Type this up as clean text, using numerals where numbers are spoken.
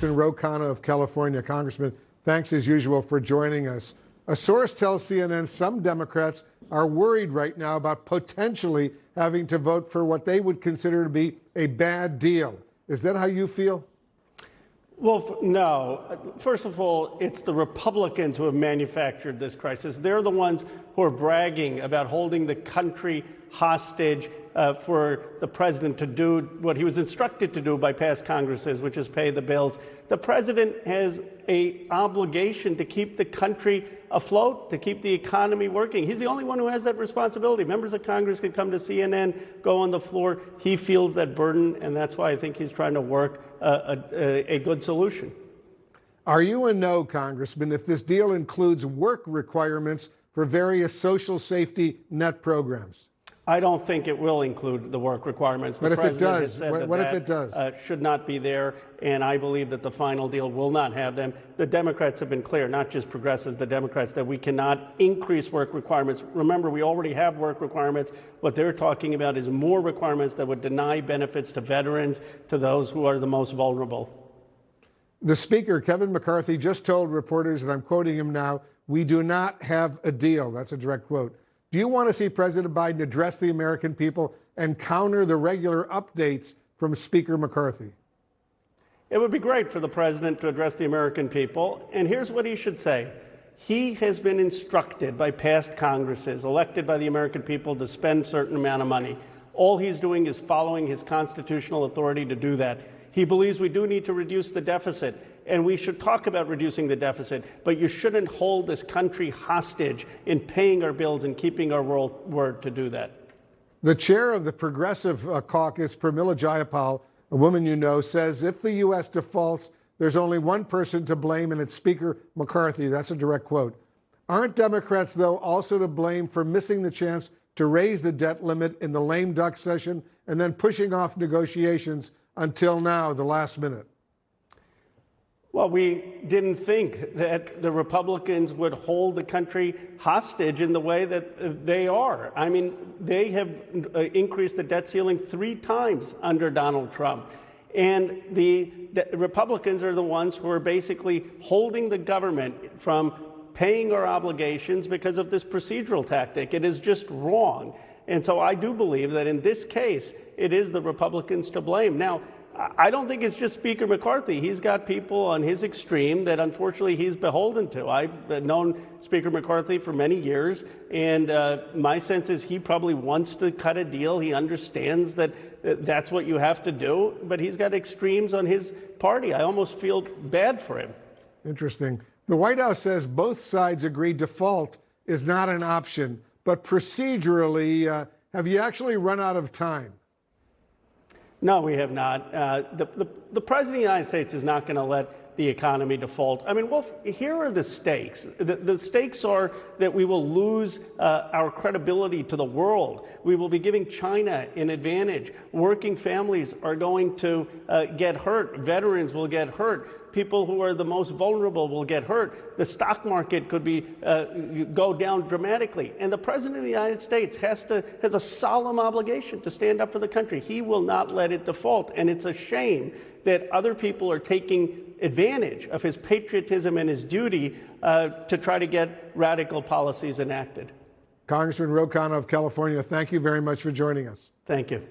Khanna of California. Congressman, thanks as usual for joining us. A source tells CNN some Democrats are worried right now about potentially having to vote for what they would consider to be a bad deal. Is that how you feel? Well, no. First of all, it's the Republicans who have manufactured this crisis. They're the ones who are bragging about holding the country hostage for the president to do what he was instructed to do by past Congresses, which is pay the bills. The president has an obligation to keep the country afloat, to keep the economy working. He's the only one who has that responsibility. Members of Congress can come to CNN, go on the floor. He feels that burden, and that's why I think he's trying to work a good solution. Are you a no, Congressman, if this deal includes work requirements for various social safety net programs? I don't think it will include the work requirements. But if it does, what if it does? Should not be there, and I believe that the final deal will not have them. The Democrats have been clear, not just progressives, the Democrats, that we cannot increase work requirements. Remember, we already have work requirements. What they're talking about is more requirements that would deny benefits to veterans, to those who are the most vulnerable. The Speaker, Kevin McCarthy, just told reporters, and I'm quoting him now, "We do not have a deal." That's a direct quote. Do you want to see President Biden address the American people and counter the regular updates from Speaker McCarthy? It would be great for the president to address the American people, and here's what he should say. He has been instructed by past Congresses, elected by the American people, to spend a certain amount of money. All he's doing is following his constitutional authority to do that. He believes we do need to reduce the deficit, and we should talk about reducing the deficit, but you shouldn't hold this country hostage in paying our bills and keeping our word to do that. The chair of the Progressive Caucus, Pramila Jayapal, a woman you know, says if the U.S. defaults, there's only one person to blame, and it's Speaker McCarthy. That's a direct quote. Aren't Democrats, though, also to blame for missing the chance to raise the debt limit in the lame duck session and then pushing off negotiations until now, the last minute? Well, we didn't think that the Republicans would hold the country hostage in the way that they are. I mean, they have increased the debt ceiling 3 times under Donald Trump. And the Republicans are the ones who are basically holding the government from paying our obligations because of this procedural tactic. It is just wrong. And so I do believe that in this case, it is the Republicans to blame. Now, I don't think it's just Speaker McCarthy. He's got people on his extreme that unfortunately he's beholden to. I've known Speaker McCarthy for many years, and my sense is he probably wants to cut a deal. He understands that that's what you have to do, but he's got extremes on his party. I almost feel bad for him. Interesting. The White House says both sides agree default is not an option, but procedurally, have you actually run out of time? No, we have not. The President of the United States is not going to let the economy default. I mean, Wolf, here are the stakes. The stakes are that we will lose our credibility to the world. We will be giving China an advantage. Working families are going to get hurt. Veterans will get hurt. People who are the most vulnerable will get hurt. The stock market could go down dramatically. And the President of the United States has a solemn obligation to stand up for the country. He will not let it default. And it's a shame that other people are taking advantage of his patriotism and his duty to try to get radical policies enacted. Congressman Khanna of California, thank you very much for joining us. Thank you.